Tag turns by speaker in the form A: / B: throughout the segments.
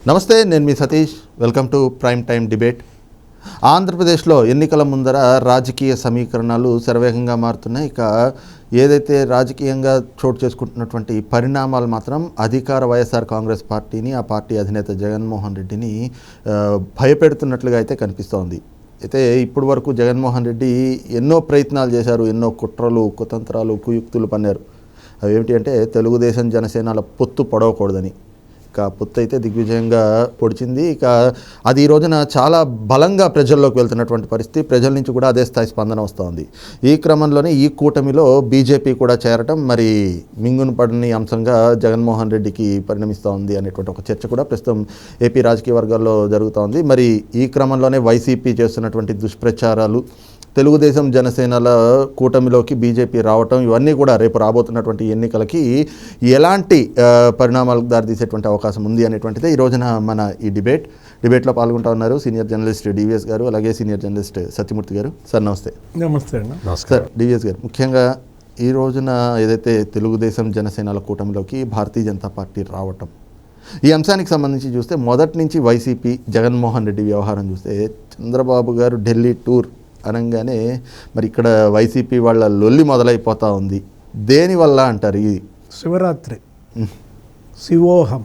A: నమస్తే, నేను మీ Satish. Welcome to prime time debate. ఆంధ్రప్రదేశ్లో ఎన్నికల ముందర రాజకీయ సమీకరణాలు శరవేగంగా మారుతున్నాయి. ఇక ఏదైతే రాజకీయంగా చోటు చేసుకుంటున్నటువంటి పరిణామాలు మాత్రం అధికార వైఎస్ఆర్ కాంగ్రెస్ పార్టీని, ఆ పార్టీ అధినేత జగన్మోహన్ రెడ్డిని భయపెడుతున్నట్లుగా అయితే కనిపిస్తోంది. అయితే ఇప్పటి వరకు జగన్మోహన్ రెడ్డి ఎన్నో ప్రయత్నాలు చేశారు, ఎన్నో కుట్రలు, కుతంత్రాలు, కుయుక్తులు పన్నారు. అవి ఏమిటి అంటే తెలుగుదేశం జనసేనల పొత్తు పొడవకూడదని. ఇక పొత్తు అయితే దిగ్విజయంగా పొడిచింది. ఇక అది ఈ రోజున చాలా బలంగా ప్రజల్లోకి వెళ్తున్నటువంటి పరిస్థితి. ప్రజల నుంచి కూడా అదే స్థాయి స్పందన వస్తోంది. ఈ క్రమంలోనే ఈ కూటమిలో బీజేపీ కూడా చేరటం మరి మింగును పడని అంశంగా జగన్మోహన్ రెడ్డికి పరిణమిస్తోంది అనేటువంటి ఒక చర్చ కూడా ప్రస్తుతం ఏపీ రాజకీయ వర్గాల్లో జరుగుతోంది. మరి ఈ క్రమంలోనే వైసీపీ చేస్తున్నటువంటి దుష్ప్రచారాలు, తెలుగుదేశం జనసేనల కూటమిలోకి బీజేపీ రావటం, ఇవన్నీ కూడా రేపు రాబోతున్నటువంటి ఎన్నికలకి ఎలాంటి పరిణామాలకు దారితీసేటువంటి అవకాశం ఉంది అనేటువంటిదే ఈ రోజున మన ఈ డిబేట్లో పాల్గొంటూ ఉన్నారు సీనియర్ జర్నలిస్ట్ డివిఎస్ గారు, అలాగే సీనియర్ జర్నలిస్ట్ సత్యమూర్తి గారు. సార్ నమస్తే.
B: నమస్తే అండి.
A: సార్, డివిఎస్ గారు, ముఖ్యంగా ఈ రోజున ఏదైతే తెలుగుదేశం జనసేనల కూటమిలోకి భారతీయ జనతా పార్టీ రావటం, ఈ అంశానికి సంబంధించి చూస్తే మొదటి నుంచి వైసీపీ జగన్మోహన్ రెడ్డి వ్యవహారం చూస్తే చంద్రబాబు గారు ఢిల్లీ టూర్ అనగానే మరి ఇక్కడ వైసీపీ వాళ్ళ లొల్లి మొదలైపోతూ ఉంది. దేనివల్ల అంటారు? ఇది
B: శివరాత్రి, శివోహం.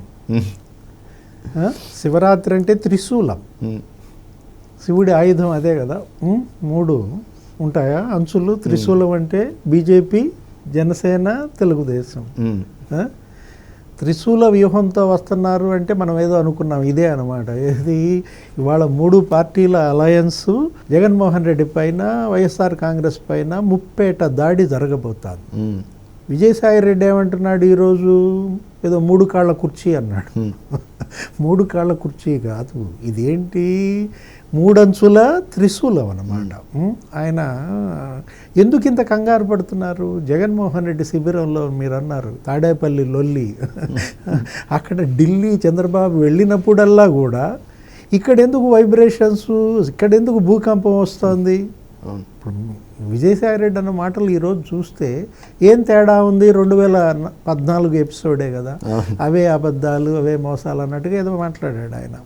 B: శివరాత్రి అంటే త్రిశూలం, శివుడి ఆయుధం అదే కదా. 3 ఉంటాయా అంచులు? త్రిశూలం అంటే బీజేపీ, జనసేన, తెలుగుదేశం. త్రిశూల వ్యూహంతో వస్తున్నారు అంటే మనం ఏదో అనుకున్నాం, ఇదే అనమాట. ఇది ఇవాళ 3 పార్టీల అలయన్సు జగన్మోహన్ రెడ్డి పైన, వైఎస్ఆర్ కాంగ్రెస్ పైన ముప్పేట దాడి జరగబోతాను. విజయసాయి రెడ్డి ఏమంటున్నాడు ఈరోజు? ఏదో 3 కాళ్ళ కుర్చీ అన్నాడు. 3 కాళ్ళ కుర్చీ కాదు, ఇదేంటి 3 అంచుల త్రిశూలం అన్నమాట. ఆయన ఎందుకు ఇంత కంగారు పడుతున్నారు? జగన్మోహన్ రెడ్డి శిబిరంలో మీరు అన్నారు తాడేపల్లి లొల్లి, అక్కడ ఢిల్లీ చంద్రబాబు వెళ్ళినప్పుడల్లా కూడా ఇక్కడ ఎందుకు వైబ్రేషన్స్, ఇక్కడ ఎందుకు భూకంపం వస్తుంది? ఇప్పుడు విజయసాయి రెడ్డి అన్న మాటలు ఈరోజు చూస్తే ఏం తేడా ఉంది? 2014 ఎపిసోడే కదా, అవే అబద్ధాలు, అవే మోసాలు అన్నట్టుగా ఏదో మాట్లాడాడు ఆయన.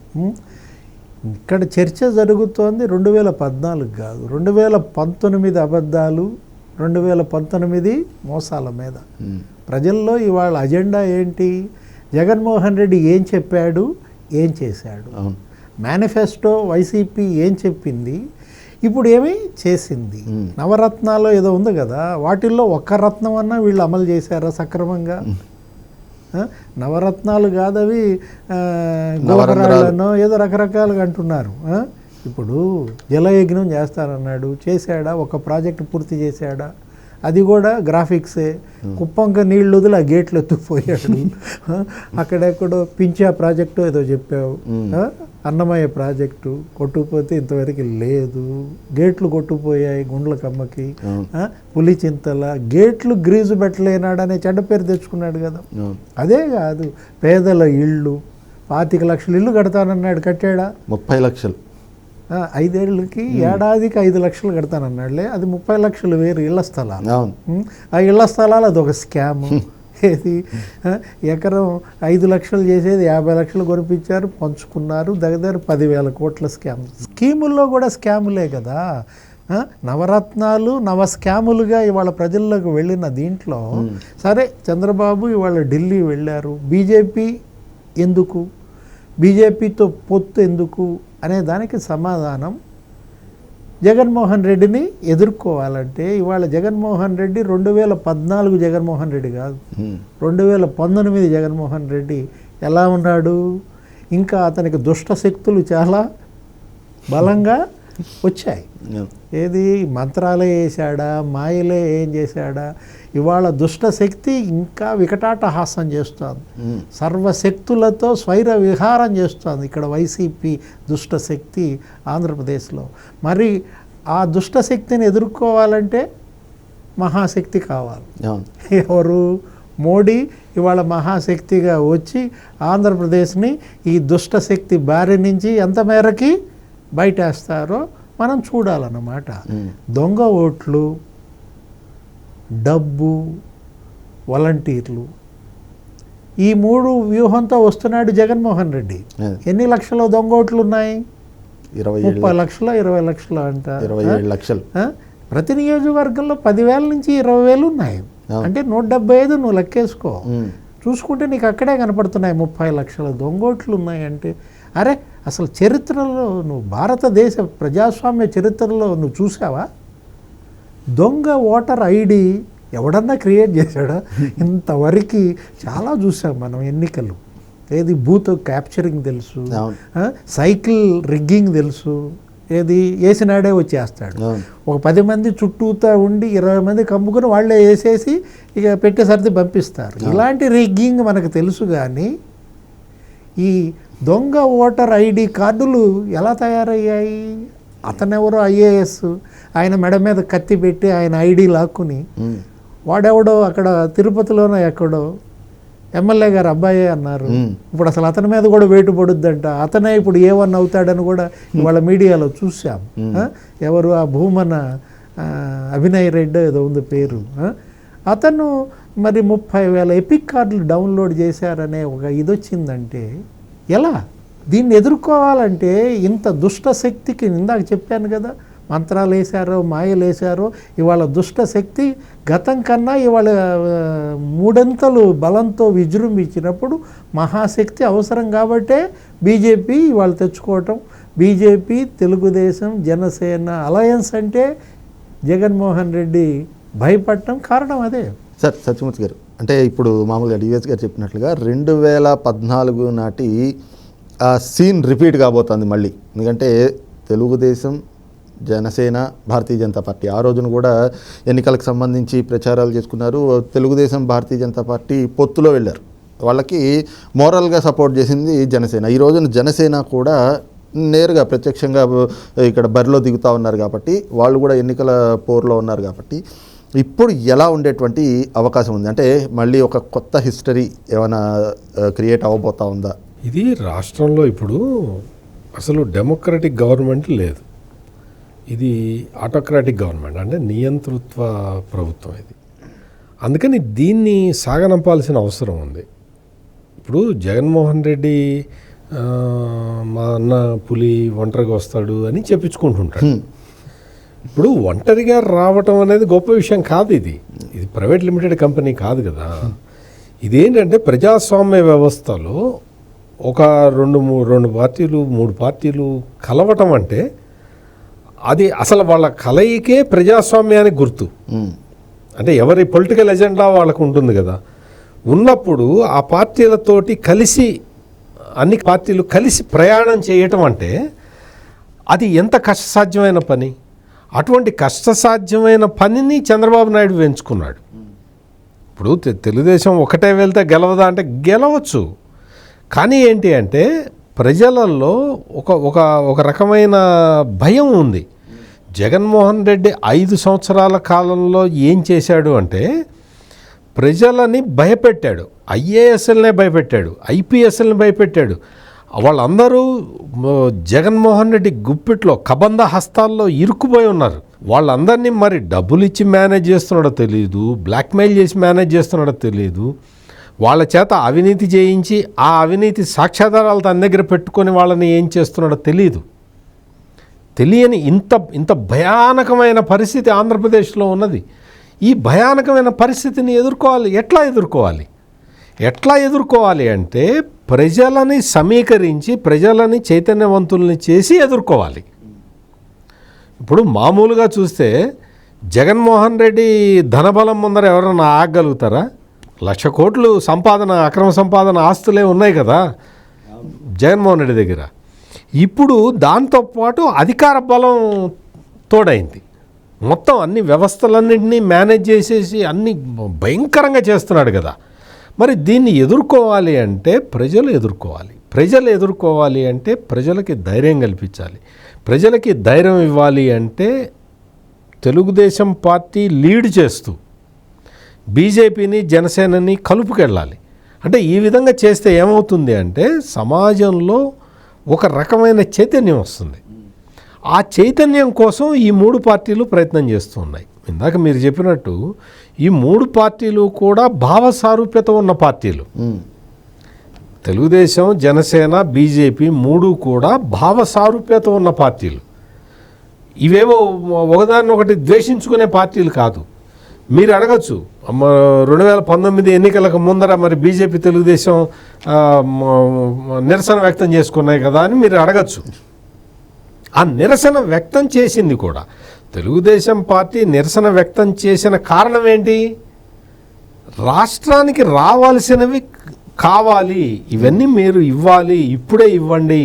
B: ఇక్కడ చర్చ జరుగుతోంది 2014 కాదు, 2019 అబద్ధాలు, 2019 మోసాల మీద. ప్రజల్లో ఇవాళ అజెండా ఏంటి? జగన్మోహన్ రెడ్డి ఏం చెప్పాడు, ఏం చేశాడు? మేనిఫెస్టో వైసీపీ ఏం చెప్పింది, ఇప్పుడు ఏమి చేసింది? నవరత్నాలు ఏదో ఉంది కదా, వాటిల్లో ఒక్క రత్నం అన్నా వీళ్ళు అమలు చేశారా సక్రమంగా? నవరత్నాలు కాదు, అవి గోకరాళ్ళనో ఏదో రకరకాలుగా అంటున్నారు. ఇప్పుడు జలయజ్ఞం చేస్తారన్నాడు, చేశాడా? ఒక ప్రాజెక్టు పూర్తి చేశాడా? అది కూడా గ్రాఫిక్సే. కుప్పంక నీళ్ళు వదిలి ఆ గేట్లు ఎత్తుకుపోయాడు. అక్కడెక్కడో పించా ప్రాజెక్టు ఏదో చెప్పావు, అన్నమయ్య ప్రాజెక్టు కొట్టుకుపోతే ఇంతవరకు లేదు. గేట్లు కొట్టుకుపోయాయి గుండ్లకమ్మకి, పులిచింతల గేట్లు గ్రీజు పెట్టలేనాడనే చెడ్డ పేరు తెచ్చుకున్నాడు కదా. అదే కాదు, పేదల ఇళ్ళు 25 లక్షల ఇల్లు కడతానన్నాడు, కట్టాడా?
A: 30 లక్షలు.
B: 5 ఏళ్ళకి ఏడాదికి 5 లక్షలు కడతానన్నాడులే, అది 30 లక్షలు వేరు ఇళ్ల స్థలాలు. ఆ ఇళ్ల స్థలాలు అదొక స్కాము. ఏది ఎకరం 5 లక్షలు చేసేది 50 లక్షలు కొనిపించారు, పంచుకున్నారు. దగ్గర 10,000 కోట్ల స్కామ్. స్కీముల్లో కూడా స్కాములే కదా. నవరత్నాలు నవ స్కాములుగా ఇవాళ ప్రజల్లోకి వెళ్ళిన దీంట్లో సరే చంద్రబాబు ఇవాళ ఢిల్లీ వెళ్ళారు. బీజేపీ ఎందుకు, బీజేపీతో పొత్తు ఎందుకు అనే దానికి సమాధానం జగన్మోహన్ రెడ్డిని ఎదుర్కోవాలంటే ఇవాళ జగన్మోహన్ రెడ్డి 2014 జగన్మోహన్ రెడ్డి కాదు, 2019 జగన్మోహన్ రెడ్డి ఎలా ఉన్నాడు? ఇంకా అతనికి దుష్ట శక్తులు చాలా బలంగా వచ్చాయి. ఏది మంత్రాలే వేసాడా, మాయలే ఏం చేశాడా? ఇవాళ దుష్టశక్తి ఇంకా వికటాటహాసం చేస్తోంది, సర్వశక్తులతో స్వైర విహారం చేస్తోంది ఇక్కడ వైసీపీ దుష్టశక్తి ఆంధ్రప్రదేశ్లో. మరి ఆ దుష్టశక్తిని ఎదుర్కోవాలంటే మహాశక్తి కావాలి. ఎవరు? మోడీ ఇవాళ మహాశక్తిగా వచ్చి ఆంధ్రప్రదేశ్ని ఈ దుష్టశక్తి బారి నుంచి ఎంత మేరకి బయటేస్తారో మనం చూడాలన్నమాట. దొంగ ఓట్లు, డబ్బు, వాలంటీర్లు, ఈ 3 వ్యూహంతో వస్తున్నాడు జగన్మోహన్ రెడ్డి. ఎన్ని లక్షల దొంగ ఓట్లు ఉన్నాయి? 30 లక్షలు 20 లక్షలు అంట.
A: 27 లక్షలు.
B: ప్రతి నియోజకవర్గంలో 10,000 నుంచి 20,000 ఉన్నాయి. అంటే 175 నువ్వు లెక్కేసుకో. చూసుకుంటే నీకు అక్కడే కనపడుతున్నాయి 30 లక్షల దొంగోట్లు ఉన్నాయంటే. అరే అసలు చరిత్రలో నువ్వు భారతదేశ ప్రజాస్వామ్య చరిత్రలో నువ్వు చూసావా? దొంగ ఓటర్ ఐడి ఎవడన్నా క్రియేట్ చేశాడా? ఇంతవరకు చాలా చూసాం మనం ఎన్నికలు. ఏది బూత్ క్యాప్చరింగ్ తెలుసు, సైకిల్ రిగ్గింగ్ తెలుసు, ఏది వేసినాడే వచ్చేస్తాడు. ఒక 10 మంది చుట్టూతా ఉండి 20 మంది కమ్ముకుని వాళ్ళే వేసేసి ఇక పెట్టే సర్ది పంపిస్తారు. ఇలాంటి రిగ్గింగ్ మనకు తెలుసు. కానీ ఈ దొంగ ఓటర్ ఐడి కార్డులు ఎలా తయారయ్యాయి? అతనెవరో ఐఏఎస్, ఆయన మెడ మీద కత్తి పెట్టి ఆయన ఐడి లాక్కుని వాడెవడో అక్కడ తిరుపతిలోనో ఎక్కడో ఎమ్మెల్యే గారు అబ్బాయే అన్నారు. ఇప్పుడు అసలు అతని మీద కూడా వేటు పడుద్దంట. అతనే ఇప్పుడు A1 అవుతాడని కూడా వాళ్ళ మీడియాలో చూసాం. ఎవరు ఆ భూమన అభినయ్ రెడ్డి ఏదో ఉంది పేరు. అతను మరి 30,000 ఎపిక్ కార్డులు డౌన్లోడ్ చేశారనే ఒక ఇది వచ్చిందంటే ఎలా? దీన్ని ఎదుర్కోవాలంటే ఇంత దుష్ట శక్తికి, ఇందాక చెప్పాను కదా, మంత్రాలు వేశారో మాయలు వేశారో, ఇవాళ దుష్ట శక్తి గతం కన్నా ఇవాళ 3 బలంతో విజృంభించినప్పుడు మహాశక్తి అవసరం. కాబట్టే బీజేపీ ఇవాళ తెచ్చుకోవటం. బీజేపీ, తెలుగుదేశం, జనసేన అలయన్స్ అంటే జగన్మోహన్ రెడ్డి భయపడటం కారణం అదే.
A: సార్ సత్యమూర్తి గారు, అంటే ఇప్పుడు మామూలుగా డివిఎస్ గారు చెప్పినట్లుగా 2014 నాటి ఆ సీన్ రిపీట్ కాబోతుంది మళ్ళీ. ఎందుకంటే తెలుగుదేశం, జనసేన, భారతీయ జనతా పార్టీ ఆ రోజున కూడా ఎన్నికలకు సంబంధించి ప్రచారాలు చేసుకున్నారు. తెలుగుదేశం, భారతీయ జనతా పార్టీ పొత్తులో వెళ్ళారు. వాళ్ళకి మోరల్గా సపోర్ట్ చేసింది జనసేన. ఈ రోజున జనసేన కూడా నేరుగా ప్రత్యక్షంగా ఇక్కడ బరిలో దిగుతూ ఉన్నారు. కాబట్టి వాళ్ళు కూడా ఎన్నికల పోరులో ఉన్నారు. కాబట్టి ఇప్పుడు ఎలా ఉండేటువంటి అవకాశం ఉంది? అంటే మళ్ళీ ఒక కొత్త హిస్టరీ ఏమైనా క్రియేట్ అవ్వబోతా ఉందా?
C: ఇది రాష్ట్రంలో ఇప్పుడు అసలు డెమోక్రటిక్ గవర్నమెంట్ లేదు. ఇది ఆటోక్రాటిక్ గవర్నమెంట్, అంటే నియంతృత్వ ప్రభుత్వం ఇది. అందుకని దీన్ని సాగనంపాల్సిన అవసరం ఉంది. ఇప్పుడు జగన్మోహన్ రెడ్డి మా అన్న పులి ఒంటరిగా వస్తాడు అని చెప్పించుకుంటుంటాడు. ఇప్పుడు ఒంటరిగా రావటం అనేది గొప్ప విషయం కాదు. ఇది ప్రైవేట్ లిమిటెడ్ కంపెనీ కాదు కదా. ఇదేంటంటే ప్రజాస్వామ్య వ్యవస్థలో ఒక 2 పార్టీలు 3 పార్టీలు కలవటం అంటే అది అసలు వాళ్ళ కలయికే ప్రజాస్వామ్యానికి గుర్తు. అంటే ఎవరి పొలిటికల్ ఎజెండా వాళ్ళకు ఉంటుంది కదా. ఉన్నప్పుడు ఆ పార్టీలతోటి కలిసి, అన్ని పార్టీలు కలిసి ప్రయాణం చేయటం అంటే అది ఎంత కష్టసాధ్యమైన పని. అటువంటి కష్టసాధ్యమైన పనిని చంద్రబాబు నాయుడు ఎంచుకున్నాడు. ఇప్పుడు తెలుగుదేశం ఒకటే వెళ్తే గెలవదా అంటే గెలవచ్చు. కానీ ఏంటి అంటే ప్రజలలో ఒక రకమైన భయం ఉంది. జగన్మోహన్ రెడ్డి 5 సంవత్సరాల కాలంలో ఏం చేశాడు అంటే ప్రజలని భయపెట్టాడు. ఐఏఎస్ఎల్నే భయపెట్టాడు, ఐపీఎస్ఎల్ని భయపెట్టాడు. వాళ్ళందరూ జగన్మోహన్ రెడ్డి గుప్పిట్లో కబంధ హస్తాల్లో ఇరుక్కుపోయి ఉన్నారు. వాళ్ళందరినీ మరి డబ్బులు ఇచ్చి మేనేజ్ చేస్తున్నాడో తెలియదు, బ్లాక్మెయిల్ చేసి మేనేజ్ చేస్తున్నాడో తెలియదు. వాళ్ళ చేత అవినీతి చేయించి ఆ అవినీతి సాక్ష్యాధారాలు తన దగ్గర పెట్టుకొని వాళ్ళని ఏం చేస్తున్నాడో తెలియని ఇంత భయానకమైన పరిస్థితి ఆంధ్రప్రదేశ్లో ఉన్నది. ఈ భయానకమైన పరిస్థితిని ఎట్లా ఎదుర్కోవాలి అంటే ప్రజలని సమీకరించి ప్రజలని చైతన్యవంతుల్ని చేసి ఎదుర్కోవాలి. ఇప్పుడు మామూలుగా చూస్తే జగన్మోహన్ రెడ్డి ధనబలం ముందర ఎవరన్నా ఆగగలుగుతారా? 1,00,000 కోట్లు సంపాదన, అక్రమ సంపాదన ఆస్తులే ఉన్నాయి కదా జగన్మోహన్ రెడ్డి దగ్గర. ఇప్పుడు దాంతోపాటు అధికార బలం తోడైంది. మొత్తం అన్ని వ్యవస్థలన్నింటినీ మేనేజ్ చేసేసి అన్ని భయంకరంగా చేస్తున్నాడు కదా. మరి దీన్ని ఎదుర్కోవాలి అంటే ప్రజలు ఎదుర్కోవాలి అంటే ప్రజలకి ధైర్యం కల్పించాలి. ప్రజలకి ధైర్యం ఇవ్వాలి అంటే తెలుగుదేశం పార్టీ లీడ్ చేస్తూ బీజేపీని, జనసేనని కలుపుకెళ్ళాలి. అంటే ఈ విధంగా చేస్తే ఏమవుతుంది అంటే సమాజంలో ఒక రకమైన చైతన్యం వస్తుంది. ఆ చైతన్యం కోసం ఈ 3 పార్టీలు ప్రయత్నం చేస్తూ ఉన్నాయి. ఇందాక మీరు చెప్పినట్టు ఈ 3 పార్టీలు కూడా భావ సారూప్యత ఉన్న పార్టీలు. తెలుగుదేశం, జనసేన, బీజేపీ 3 కూడా భావ సారూప్యత ఉన్న పార్టీలు. ఇవేవో ఒకదాన్ని ఒకటి ద్వేషించుకునే పార్టీలు కాదు. మీరు అడగచ్చు 2019 ఎన్నికలకు ముందర మరి బీజేపీ, తెలుగుదేశం నిరసన వ్యక్తం చేసుకున్నాయి కదా అని మీరు అడగచ్చు. ఆ నిరసన వ్యక్తం చేసింది కూడా తెలుగుదేశం పార్టీ నిరసన వ్యక్తం చేసిన కారణం ఏంటి? రాష్ట్రానికి రావాల్సినవి కావాలి, ఇవన్నీ మీరు ఇవ్వాలి, ఇప్పుడే ఇవ్వండి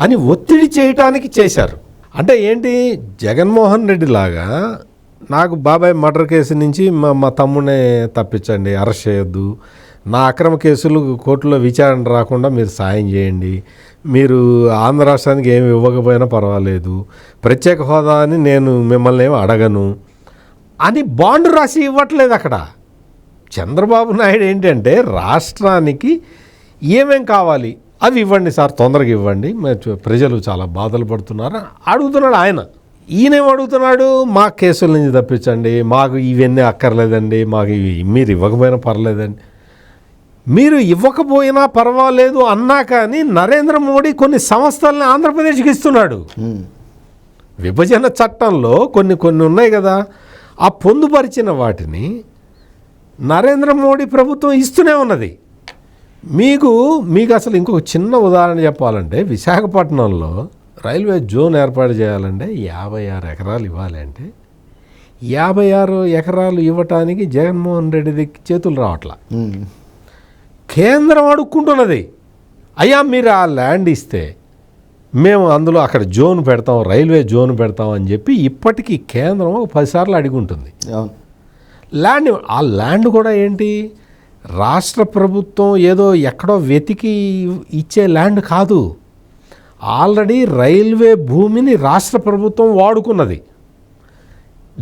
C: అని ఒత్తిడి చేయటానికి చేశారు. అంటే ఏంటి, జగన్మోహన్ రెడ్డి లాగా నాకు బాబాయ్ మర్డర్ కేసు నుంచి మా తమ్ముడినే తప్పించండి, అరెస్ట్ చేయొద్దు, నా అక్రమ కేసులు కోర్టులో విచారణ రాకుండా మీరు సాయం చేయండి, మీరు ఆంధ్ర రాష్ట్రానికి ఏమి ఇవ్వకపోయినా పర్వాలేదు, ప్రత్యేక హోదా అని నేను మిమ్మల్ని ఏమి అడగను అని బాండ్ రాసి ఇవ్వట్లేదు. అక్కడ చంద్రబాబు నాయుడు ఏంటంటే రాష్ట్రానికి ఏమేం కావాలి అవి ఇవ్వండి సార్, తొందరగా ఇవ్వండి, ప్రజలు చాలా బాధలు పడుతున్నారు అడుగుతున్నాడు ఆయన. ఈయనేం అడుగుతున్నాడు, మా కేసుల నుంచి తప్పించండి, మాకు ఇవన్నీ అక్కర్లేదండి, మాకు మీరు ఇవ్వకపోయినా పర్లేదండి. మీరు ఇవ్వకపోయినా పర్వాలేదు అన్నా కానీ నరేంద్ర మోడీ కొన్ని సంస్థల్ని ఆంధ్రప్రదేశ్కి ఇస్తున్నాడు. విభజన చట్టంలో కొన్ని ఉన్నాయి కదా, ఆ పొందుపరిచిన వాటిని నరేంద్ర మోడీ ప్రభుత్వం ఇస్తూనే ఉన్నది. మీకు అసలు ఇంకొక చిన్న ఉదాహరణ చెప్పాలంటే, విశాఖపట్నంలో రైల్వే జోన్ ఏర్పాటు చేయాలంటే 56 ఎకరాలు ఇవ్వాలి. అంటే 56 ఎకరాలు ఇవ్వటానికి జగన్మోహన్ రెడ్డి చేతులు రావట్లా. కేంద్రం అడుక్కుంటున్నది, అయ్యా మీరు ఆ ల్యాండ్ ఇస్తే మేము అందులో అక్కడ జోన్ పెడతాం, రైల్వే జోన్ పెడతాం అని చెప్పి ఇప్పటికీ కేంద్రం 10 సార్లు అడిగి ఉంటుంది ల్యాండ్. ఆ ల్యాండ్ కూడా ఏంటి, రాష్ట్ర ప్రభుత్వం ఏదో ఎక్కడో వెతికి ఇచ్చే ల్యాండ్ కాదు, ఆల్రెడీ రైల్వే భూమిని రాష్ట్ర ప్రభుత్వం వాడుకున్నది.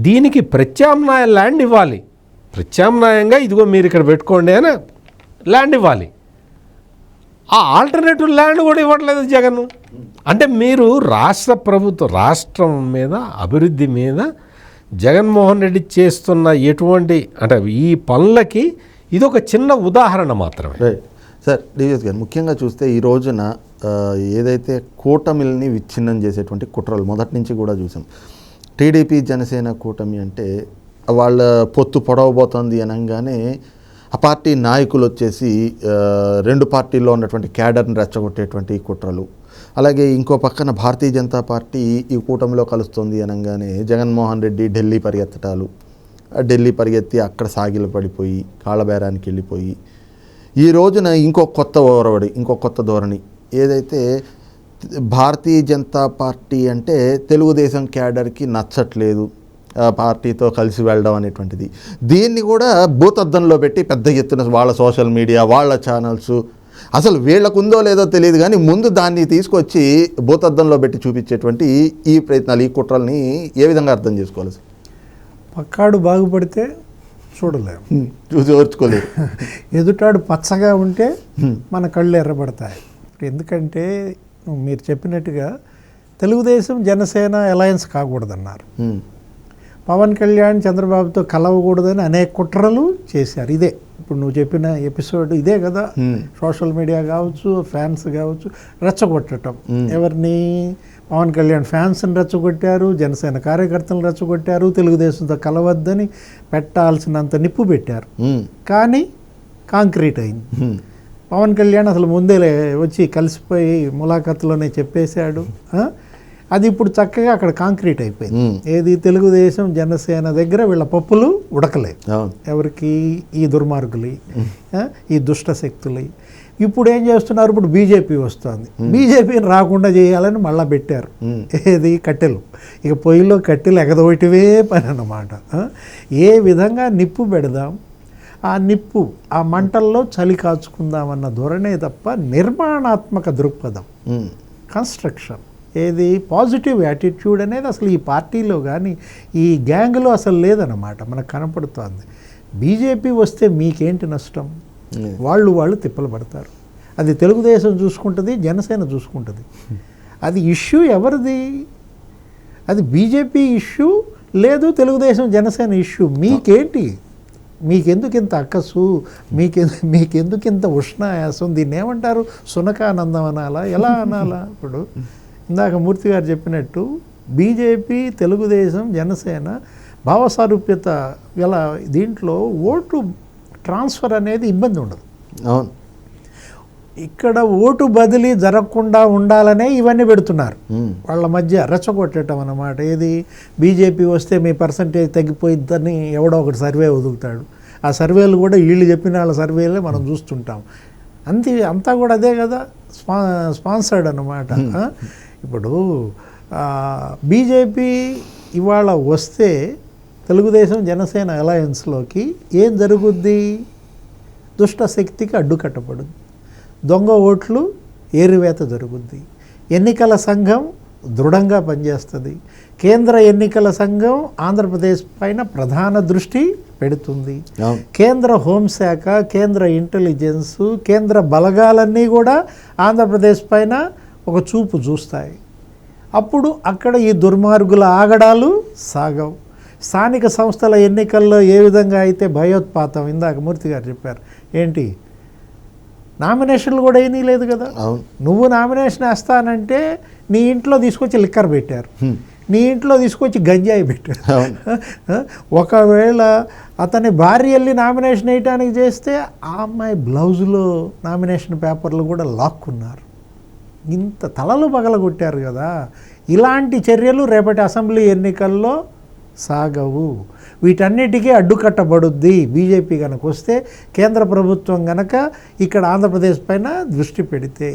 C: దీనికి ప్రత్యామ్నాయ ల్యాండ్ ఇవ్వాలి, ప్రత్యామ్నాయంగా ఇదిగో మీరు ఇక్కడ పెట్టుకోండి అని ల్యాండ్ ఇవ్వాలి. ఆ ఆల్టర్నేటివ్ ల్యాండ్ కూడా ఇవ్వట్లేదు జగన్. అంటే మీరు రాష్ట్ర ప్రభుత్వం, రాష్ట్రం మీద, అభివృద్ధి మీద జగన్మోహన్ రెడ్డి చేస్తున్న ఎటువంటి అంటే ఈ పనులకి ఇదొక చిన్న ఉదాహరణ మాత్రమే.
A: Right sir. డివిఎస్ గారు, ముఖ్యంగా చూస్తే ఈ రోజున ఏదైతే కూటమిల్ని విచ్ఛిన్నం చేసేటువంటి కుట్రలు మొదటి నుంచి కూడా చూసాం. టీడీపీ జనసేన కూటమి అంటే వాళ్ళ పొత్తు పొడవబోతోంది అనగానే ఆ పార్టీ నాయకులు వచ్చేసి 2 పార్టీల్లో ఉన్నటువంటి క్యాడర్ని రెచ్చగొట్టేటువంటి కుట్రలు, అలాగే ఇంకో పక్కన భారతీయ జనతా పార్టీ ఈ కూటమిలో కలుస్తుంది అనగానే జగన్మోహన్ రెడ్డి ఢిల్లీ పరిగెత్తటాలు, ఢిల్లీ పరిగెత్తి అక్కడ సాగిల పడిపోయి కాళ్ళబేరానికి వెళ్ళిపోయి, ఈ రోజున ఇంకో కొత్త ఓరవడి, ఇంకో కొత్త ధోరణి, ఏదైతే భారతీయ జనతా పార్టీ అంటే తెలుగుదేశం క్యాడర్కి నచ్చట్లేదు, పార్టీతో కలిసి వెళ్ళడం అనేటువంటిది, దీన్ని కూడా భూతద్దంలో పెట్టి పెద్ద ఎత్తున వాళ్ళ సోషల్ మీడియా, వాళ్ళ ఛానల్స్, అసలు వీళ్ళకు ఉందో లేదో తెలియదు కానీ ముందు దాన్ని తీసుకొచ్చి భూతద్దంలో పెట్టి చూపించేటువంటి ఈ ప్రయత్నాలు, ఈ కుట్రల్ని ఏ విధంగా అర్థం చేసుకోవాలి?
B: పక్కాడు బాగుపడితే చూడలేము,
A: చూసి ఓర్చుకోలేరు.
B: ఎదుటాడు పచ్చగా ఉంటే మన కళ్ళు ఎర్రబడతాయి. ఎందుకంటే మీరు చెప్పినట్టుగా తెలుగుదేశం జనసేన అలయన్స్ కాకూడదన్నారు, పవన్ కళ్యాణ్ చంద్రబాబుతో కలవకూడదని అనేక కుట్రలు చేశారు. ఇదే ఇప్పుడు నువ్వు చెప్పిన ఎపిసోడ్ ఇదే కదా. సోషల్ మీడియా కావచ్చు, ఫ్యాన్స్ కావచ్చు, రెచ్చగొట్టడం. ఎవరిని? పవన్ కళ్యాణ్ ఫ్యాన్స్ని రెచ్చగొట్టారు, జనసేన కార్యకర్తలను రెచ్చగొట్టారు, తెలుగుదేశంతో కలవద్దని పెట్టాల్సినంత నిప్పు పెట్టారు, కానీ కాంక్రీట్ అయింది. పవన్ కళ్యాణ్ అసలు ముందే వచ్చి కలిసిపోయి ములాఖత్లోనే చెప్పేశాడు. అది ఇప్పుడు చక్కగా అక్కడ కాంక్రీట్ అయిపోయింది. ఏది? తెలుగుదేశం జనసేన దగ్గర వీళ్ళ పప్పులు ఉడకలేదు. ఎవరికి? ఈ దుర్మార్గులు, ఈ దుష్ట శక్తులు. ఇప్పుడు ఏం చేస్తున్నారు? ఇప్పుడు బీజేపీ వస్తుంది, బీజేపీని రాకుండా చేయాలని మళ్ళీ పెట్టారు. ఏది? కట్టెలు. ఇక పొయ్యిలో కట్టెలు ఎగదోయటమే పని అన్నమాట. ఏ విధంగా నిప్పు పెడదాం, ఆ నిప్పు, ఆ మంటల్లో చలి కాచుకుందామన్న ధోరణే తప్ప నిర్మాణాత్మక దృక్పథం, కన్స్ట్రక్షన్, ఏది పాజిటివ్ యాటిట్యూడ్ అనేది అసలు ఈ పార్టీలో కానీ ఈ గ్యాంగ్లో అసలు లేదన్నమాట. మనకు కనపడుతోంది. బీజేపీ వస్తే మీకేంటి నష్టం? వాళ్ళు తిప్పలు పడతారు. అది తెలుగుదేశం చూసుకుంటుంది, జనసేన చూసుకుంటుంది. అది ఇష్యూ ఎవరిది? అది బీజేపీ ఇష్యూ లేదు, తెలుగుదేశం జనసేన ఇష్యూ. మీకేంటి? మీకెందుకు ఇంత అక్కసు, మీకెందుకు ఇంత ఉష్ణాయాసం, దీన్ని ఏమంటారు, సునకానందం అనాలా, ఎలా అనాలా? ఇప్పుడు ఇందాక మూర్తి గారు చెప్పినట్టు బీజేపీ, తెలుగుదేశం, జనసేన భావసారూప్యత గల దీంట్లో ఓటు ట్రాన్స్ఫర్ అనేది ఇబ్బంది ఉండదు.
A: అవును,
B: ఇక్కడ ఓటు బదిలీ జరగకుండా ఉండాలనే ఇవన్నీ పెడుతున్నారు. వాళ్ళ మధ్య రెచ్చగొట్టడం అన్నమాట. ఏది, బీజేపీ వస్తే మీ పర్సంటేజ్ తగ్గిపోయిద్దని ఎవడో ఒకటి సర్వే వదులుతాడు. ఆ సర్వేలు కూడా వీళ్ళు చెప్పిన వాళ్ళ సర్వేలే మనం చూస్తుంటాం. అంతా కూడా అదే కదా, స్పాన్సర్డ్ అన్నమాట. ఇప్పుడు బీజేపీ ఇవాళ వస్తే తెలుగుదేశం జనసేన అలయన్స్లోకి ఏం జరుగుద్ది? దుష్ట శక్తికి అడ్డుకట్టబడుద్ది, దొంగ ఓట్లు ఏరివేత జరుగుద్ది, ఎన్నికల సంఘం దృఢంగా పనిచేస్తుంది, కేంద్ర ఎన్నికల సంఘం ఆంధ్రప్రదేశ్ పైన ప్రధాన దృష్టి పెడుతుంది, కేంద్ర హోంశాఖ, కేంద్ర ఇంటెలిజెన్స్, కేంద్ర బలగాలన్నీ కూడా ఆంధ్రప్రదేశ్ పైన ఒక చూపు చూస్తాయి. అప్పుడు అక్కడ ఈ దుర్మార్గుల ఆగడాలు సాగవు. స్థానిక సంస్థల ఎన్నికల్లో ఏ విధంగా అయితే భయోత్పాతం, ఇందాక మూర్తి గారు చెప్పారు, ఏంటి నామినేషన్లు కూడా ఏమీ లేదు కదా. నువ్వు నామినేషన్ వేస్తానంటే నీ ఇంట్లో తీసుకొచ్చి లిక్కర్ పెట్టారు, నీ ఇంట్లో తీసుకొచ్చి గంజాయి పెట్టారు. ఒకవేళ అతని భార్య వెళ్ళి నామినేషన్ వేయటానికి చేస్తే ఆ అమ్మాయి బ్లౌజులో నామినేషన్ పేపర్లు కూడా లాక్కున్నారు. ఇంత తలలు పగలగొట్టారు కదా. ఇలాంటి చర్యలు రేపటి అసెంబ్లీ ఎన్నికల్లో సాగవు. వీటన్నిటికీ అడ్డుకట్టబడుద్ది బీజేపీ కనుక వస్తే, కేంద్ర ప్రభుత్వం కనుక ఇక్కడ ఆంధ్రప్రదేశ్ పైన దృష్టి పెడితే.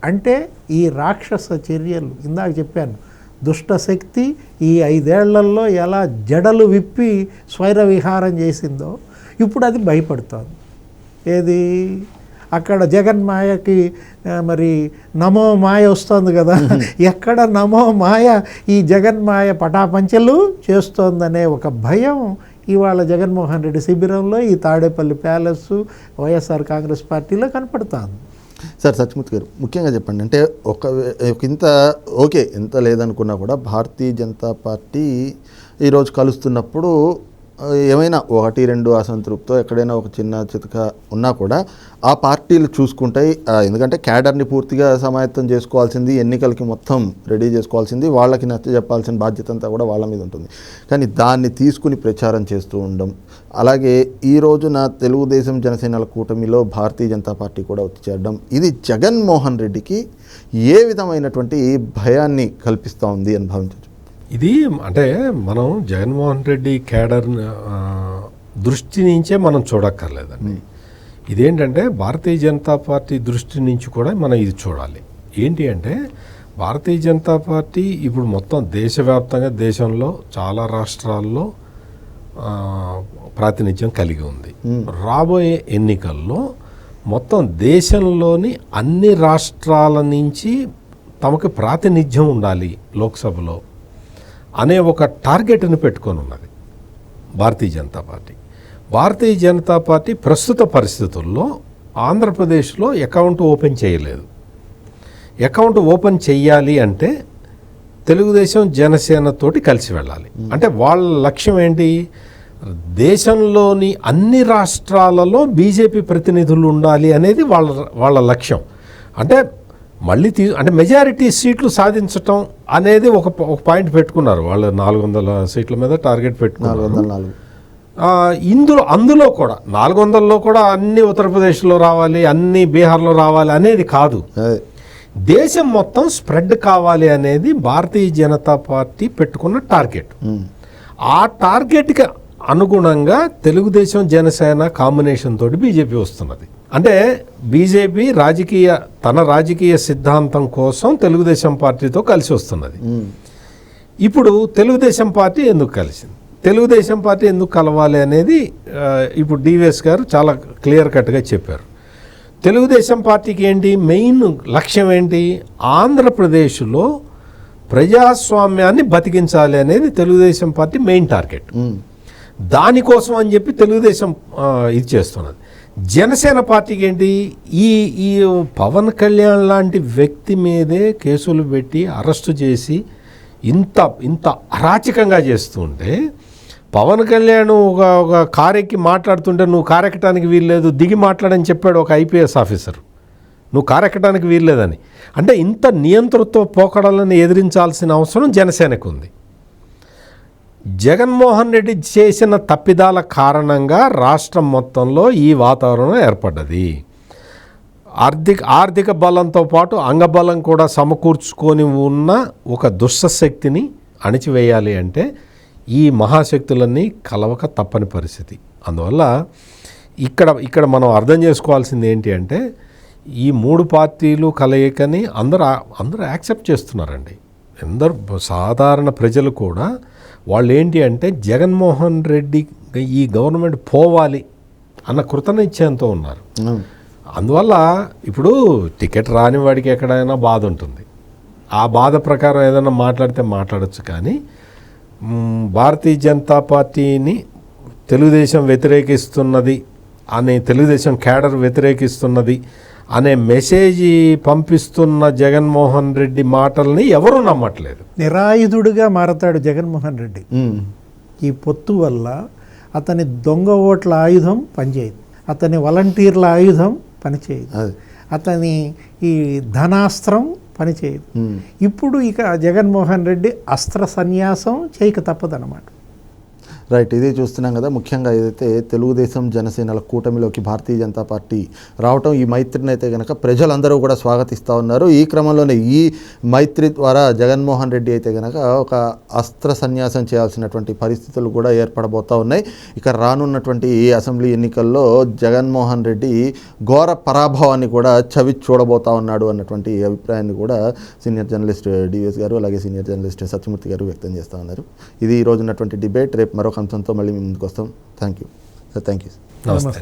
B: అంటే ఈ రాక్షస చర్యలు, ఇందాక చెప్పాను, దుష్ట శక్తి ఈ 5 ఏళ్లలో ఎలా జడలు విప్పి స్వైర విహారం చేసిందో ఇప్పుడు అది భయపడుతోంది. ఏది, అక్కడ జగన్మాయకి మరి నమో మాయ వస్తుంది కదా, ఎక్కడ నమో మాయ ఈ జగన్మాయ పటాపంచలు చేస్తోందనే ఒక భయం ఇవాళ జగన్మోహన్ రెడ్డి శిబిరంలో, ఈ తాడేపల్లి ప్యాలెస్, వైఎస్ఆర్ కాంగ్రెస్ పార్టీలో కనపడుతోంది.
A: సార్ సత్యమూర్తి గారు, ముఖ్యంగా చెప్పండి, అంటే ఇంత ఓకే, ఎంత లేదనుకున్నా కూడా భారతీయ జనతా పార్టీ ఈరోజు కలుస్తున్నప్పుడు ఏమైనా 1-2 అసంతృప్తితో ఎక్కడైనా ఒక చిన్న చితక ఉన్నా కూడా ఆ పార్టీలు చూసుకుంటాయి. ఎందుకంటే క్యాడర్ని పూర్తిగా సమాయత్తం చేసుకోవాల్సింది, ఎన్నికలకి మొత్తం రెడీ చేసుకోవాల్సింది, వాళ్ళకి నచ్చ చెప్పాల్సిన బాధ్యత అంతా కూడా వాళ్ళ మీద ఉంటుంది. కానీ దాన్ని తీసుకుని ప్రచారం చేస్తూ ఉండడం, అలాగే ఈ రోజున తెలుగుదేశం జనసేనల కూటమిలో భారతీయ జనతా పార్టీ కూడా వచ్చి చేరడం, ఇది జగన్మోహన్ రెడ్డికి ఏ విధమైనటువంటి భయాన్ని కల్పిస్తూ ఉంది అని భావించవచ్చు?
C: ఇది అంటే మనం జగన్మోహన్ రెడ్డి క్యాడర్ దృష్టి నుంచే మనం చూడక్కర్లేదండి. ఇదేంటంటే భారతీయ జనతా పార్టీ దృష్టి నుంచి కూడా మనం ఇది చూడాలి. ఏంటి అంటే భారతీయ జనతా పార్టీ ఇప్పుడు మొత్తం దేశవ్యాప్తంగా, దేశంలో చాలా రాష్ట్రాల్లో ప్రాతినిధ్యం కలిగి ఉంది. రాబోయే ఎన్నికల్లో మొత్తం దేశంలోని అన్ని రాష్ట్రాల నుంచి తమకు ప్రాతినిధ్యం ఉండాలి లోక్సభలో అనే ఒక టార్గెట్ని పెట్టుకొని ఉన్నది భారతీయ జనతా పార్టీ. భారతీయ జనతా పార్టీ ప్రస్తుత పరిస్థితుల్లో ఆంధ్రప్రదేశ్లో అకౌంట్ ఓపెన్ చేయలేదు. అకౌంట్ ఓపెన్ చెయ్యాలి అంటే తెలుగుదేశం జనసేనతోటి కలిసి వెళ్ళాలి. అంటే వాళ్ళ లక్ష్యం ఏంటి? దేశంలోని అన్ని రాష్ట్రాలలో బీజేపీ ప్రతినిధులు ఉండాలి అనేది వాళ్ళ లక్ష్యం. అంటే మళ్ళీ అంటే మెజారిటీ సీట్లు సాధించటం అనేది ఒక పాయింట్ పెట్టుకున్నారు వాళ్ళు. 400 సీట్ల మీద టార్గెట్ పెట్టుకున్నారు. అందులో కూడా 400లో కూడా అన్ని ఉత్తరప్రదేశ్లో రావాలి, అన్ని బీహార్లో రావాలి అనేది కాదు. దేశం మొత్తం స్ప్రెడ్ కావాలి అనేది భారతీయ జనతా పార్టీ పెట్టుకున్న టార్గెట్. ఆ టార్గెట్కి అనుగుణంగా తెలుగుదేశం జనసేన కాంబినేషన్ తోటి బీజేపీ వస్తున్నది. అంటే బీజేపీ తన రాజకీయ సిద్ధాంతం కోసం తెలుగుదేశం పార్టీతో కలిసి వస్తున్నది. ఇప్పుడు తెలుగుదేశం పార్టీ ఎందుకు కలిసింది, తెలుగుదేశం పార్టీ ఎందుకు కలవాలి అనేది ఇప్పుడు డివిఎస్ గారు చాలా క్లియర్ కట్గా చెప్పారు. తెలుగుదేశం పార్టీకి ఏంటి మెయిన్ లక్ష్యం ఏంటి? ఆంధ్రప్రదేశ్లో ప్రజాస్వామ్యాన్ని బతికించాలి అనేది తెలుగుదేశం పార్టీ మెయిన్ టార్గెట్. దానికోసం అని చెప్పి తెలుగుదేశం ఇది చేస్తున్నది. జనసేన పార్టీకి ఏంటి? ఈ పవన్ కళ్యాణ్ లాంటి వ్యక్తి మీదే కేసులు పెట్టి అరెస్టు చేసి ఇంత అరాచకంగా చేస్తుంటే పవన్ కళ్యాణ్ ఒక కారు ఎక్కి మాట్లాడుతుంటే నువ్వు కారు ఎక్కడానికి వీల్లేదు, దిగి మాట్లాడని చెప్పాడు ఒక ఐపీఎస్ ఆఫీసర్. నువ్వు కారు ఎక్కడానికి వీల్లేదని. అంటే ఇంత నియంతృత్వ పోకడలను ఎదిరించాల్సిన అవసరం జనసేనకు ఉంది. జగన్మోహన్ రెడ్డి చేసిన తప్పిదాల కారణంగా రాష్ట్రం మొత్తంలో ఈ వాతావరణం ఏర్పడ్డది. ఆర్థిక బలంతో పాటు అంగబలం కూడా సమకూర్చుకొని ఉన్న ఒక దుష్టశక్తిని అణిచివేయాలి అంటే ఈ మహాశక్తులన్నీ కలవక తప్పని పరిస్థితి. అందువల్ల ఇక్కడ మనం అర్థం చేసుకోవాల్సింది ఏంటి అంటే ఈ 3 పార్టీలు కలయికని అందరూ యాక్సెప్ట్ చేస్తున్నారండి. అందరూ సాధారణ ప్రజలు కూడా వాళ్ళు ఏంటి అంటే జగన్మోహన్ రెడ్డి ఈ గవర్నమెంట్ పోవాలి అన్న కృతనిశ్చయంతో ఉన్నారు. అందువల్ల ఇప్పుడు టికెట్ రాని వాడికి ఎక్కడైనా బాధ ఉంటుంది. ఆ బాధ ప్రకారం ఏదైనా మాట్లాడితే మాట్లాడచ్చు. కానీ భారతీయ జనతా పార్టీని తెలుగుదేశం వ్యతిరేకిస్తున్నది అనే, తెలుగుదేశం క్యాడర్ వ్యతిరేకిస్తున్నది అనే మెసేజ్ పంపిస్తున్న జగన్మోహన్ రెడ్డి మాటల్ని ఎవరూ నమ్మట్లేదు.
B: నిరాయుధుడిగా మారతాడు జగన్మోహన్ రెడ్డి. ఈ పొత్తు వల్ల అతని దొంగ ఓట్ల ఆయుధం పనిచేయదు, అతని వాలంటీర్ల ఆయుధం పనిచేయదు, అతని ఈ ధనాస్త్రం పనిచేయదు. ఇప్పుడు ఇక జగన్మోహన్ రెడ్డి అస్త్ర సన్యాసం చేయక తప్పదన్నమాట.
A: రైట్, ఇది చూస్తున్నాం కదా. ముఖ్యంగా ఏదైతే తెలుగుదేశం జనసేనల కూటమిలోకి భారతీయ జనతా పార్టీ రావటం, ఈ మైత్రిని అయితే కనుక ప్రజలందరూ కూడా స్వాగతిస్తూ ఉన్నారు. ఈ క్రమంలోనే ఈ మైత్రి ద్వారా జగన్మోహన్ రెడ్డి అయితే కనుక ఒక అస్త్ర సన్యాసం చేయాల్సినటువంటి పరిస్థితులు కూడా ఏర్పడబోతూ ఉన్నాయి. ఇక రానున్నటువంటి ఈ అసెంబ్లీ ఎన్నికల్లో జగన్మోహన్ రెడ్డి ఘోర పరాభవాన్ని కూడా చవి చూడబోతా ఉన్నాడు అన్నటువంటి అభిప్రాయాన్ని కూడా సీనియర్ జర్నలిస్ట్ డివిఎస్ గారు, అలాగే సీనియర్ జర్నలిస్ట్ సత్యమూర్తి గారు వ్యక్తం చేస్తూ ఉన్నారు. ఇది ఈ రోజు ఉన్నటువంటి డిబేట్. రేపు మరొక అంశంతో మళ్ళీ మేము ముందుకు వస్తాం. Thank you.
C: నమస్తే.